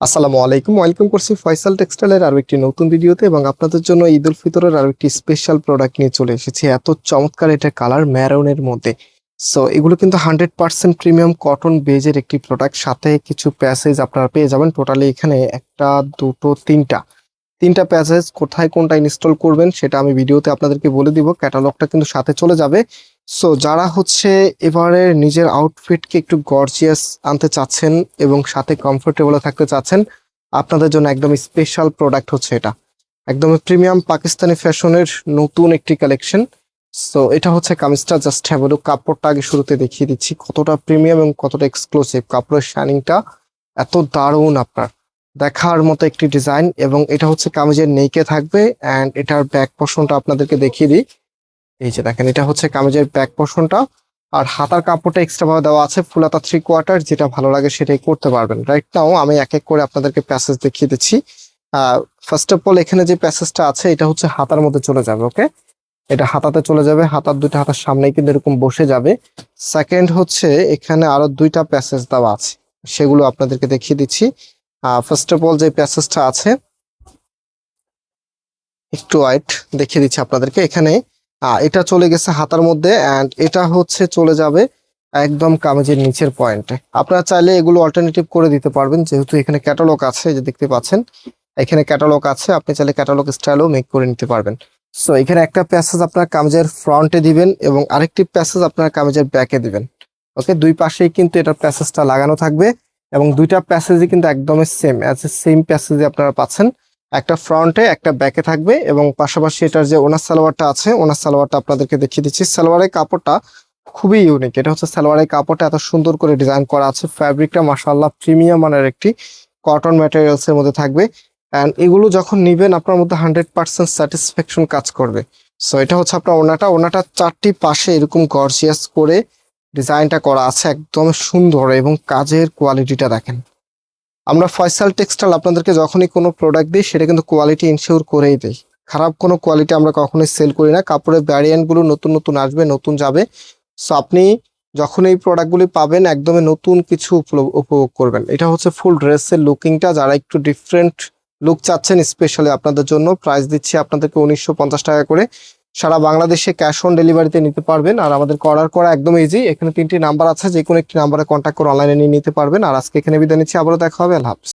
আসসালামু আলাইকুম, ওয়েলকাম করছি ফয়সাল টেক্সটাইলের আরো একটি নতুন ভিডিওতে। এবং আপনাদের জন্য ঈদ উল ফিতরের আরো একটি স্পেশাল প্রোডাক্ট নিয়ে চলে এসেছি। এত চমৎকার এটা কালার ম্যারুনের মধ্যে। সো এগুলো কিন্তু 100% প্রিমিয়াম কটন বেজের একটি প্রোডাক্ট, সাথে কিছু প্যাসেজ আপনারা পেয়ে যাবেন। টোটালি এখানে একটা, দুটো, তিনটা প্যাসেজ। কোথায় কোনটা ইনস্টল করবেন সেটা আমি ভিডিওতে আপনাদেরকে বলে দিব। ক্যাটালগটা কিন্তু সাথে চলে যাবে। সো যারা এবারে নিজের আউটফিটকে একটু গর্জিয়াস আনতে চাচ্ছেন এবং সাথে কমফোর্টেবল থাকতে চাচ্ছেন, আপনাদের জন্য একদম স্পেশাল প্রোডাক্ট হচ্ছে এটা। একদম প্রিমিয়াম পাকিস্তানি ফ্যাশনের নতুন একটি কালেকশন। সো এটা হচ্ছে কামিজটা। Just have look. কাপড়টা আগে শুরুতে দেখিয়ে দিচ্ছি কতটা প্রিমিয়াম এবং কতটা এক্সক্লুসিভ। কাপড়ের শাইনিংটা এত দারুণ, আপনার দেখার মতো একটি ডিজাইন। এবং এটা হচ্ছে কামিজের নেইকে থাকবে। অ্যান্ড এটার ব্যাক পোর্শনটা আপনাদেরকে দেখিয়ে দিই। এই যে দেখেন, এটা হচ্ছে কামিজের ব্যাক পোর্শনটা। আর হাতার কাপড়টা এক্সট্রা ভাবে দেওয়া আছে, ফুল হাতা 3/4। যেটা ভালো লাগে সেটাই করতে পারবেন। রাইট নাও আমি এক এক করে আপনাদেরকে প্যাসেজ দেখিয়ে দিচ্ছি। ফার্স্ট অফ অল, এখানে যে প্যাসেজটা আছে এটা হচ্ছে হাতার মধ্যে চলে যাবে। ওকে, এটা হাতাতে চলে যাবে। হাতার দুইটা হাতার সামনেই কিন্তু এরকম বসে যাবে। সেকেন্ড হচ্ছে, এখানে আরো দুইটা প্যাসেজ দেওয়া আছে, সেগুলো আপনাদেরকে দেখিয়ে দিচ্ছি। ফার্স্ট অফ অল যে প্যাসেজটা আছে, একটু ওয়াইট দেখিয়ে দিচ্ছি আপনাদেরকে। এখানে এটা চলে গেছে হাতার মধ্যে, অ্যান্ড এটা হচ্ছে চলে যাবে একদম কামিজের নিচের পয়েন্টে। আপনারা চাইলে এগুলো অল্টারনেটিভ করে দিতে পারবেন, যেহেতু এখানে ক্যাটালগ আছে। যে দেখতে পাচ্ছেন এখানে ক্যাটালগ আছে, আপনি চাইলে ক্যাটালগ স্টাইলও মেক করে নিতে পারবেন। সো এখানে একটা প্যাসেজ আপনার কামিজের ফ্রন্টে দিবেন এবং আরেকটি প্যাসেজ আপনার কামিজের ব্যাকে দিবেন। ওকে, দুই পাশেই কিন্তু এটা প্যাসেজটা লাগানো থাকবে এবং দুইটা প্যাসেজই কিন্তু একদমই সেম সেম প্যাসেজে আপনারা পাচ্ছেন। একটা ফ্রন্টে একটা ব্যাকে থাকবে এবং পাশাপাশি এটার যে ওনার সালোয়ারটা আছে, ওনার সালোয়ারটা আপনাদেরকে দেখিয়ে দিচ্ছি। সালোয়ারের কাপড়টা খুবই ইউনিক। এটা হচ্ছে সালোয়ারের কাপড়টা এত সুন্দর করে ডিজাইন করা আছে। ফ্যাব্রিকটা মাশাআল্লাহ প্রিমিয়াম মানের একটি কটন ম্যাটেরিয়ালস এর মধ্যে থাকবে। অ্যান্ড এগুলো যখন নিবেন আপনার মধ্যে 100% স্যাটিসফ্যাকশন কাজ করবে। সো এটা হচ্ছে আপনার ওনাটা চারটি পাশে এরকম গর্জিয়াস করে ডিজাইনটা করা আছে, একদম সুন্দর। এবং কাজের কোয়ালিটিটা দেখেন। আমরা ফয়সাল টেক্সটাইল আপনাদেরকে যখনই কোনো প্রোডাক্ট দিই সেটা কিন্তু কোয়ালিটি ইনশিওর করেই দেই। খারাপ কোনো কোয়ালিটি আমরা কখনোই সেল করি না। কাপড়ের ভ্যারিয়েন্টগুলো নতুন নতুন আসবে, নতুন যাবে। সো আপনি যখন এই প্রোডাক্টগুলি পাবেন একদমই নতুন কিছু উপভোগ করবেন। এটা হচ্ছে ফুল ড্রেসের লুকিংটা। যারা একটু ডিফারেন্ট লুক চাচ্ছেন, স্পেশালি আপনাদের জন্য প্রাইস দিচ্ছি আপনাদেরকে 1950 টাকা করে। সারা বাংলাদেশে ক্যাশ অন ডেলিভারিতে নিতে পারবেন। আর আমাদের অর্ডার করা একদম ইজি। এখানে 3টি নাম্বার আছে, যে কোনো একটি নাম্বারে কন্ট্যাক্ট করে অনলাইনে নিয়ে নিতে পারবেন। আর আজকে এখানে বিদায় নিচ্ছি, আবারও দেখা হবে। আল্লাহ হাফেজ।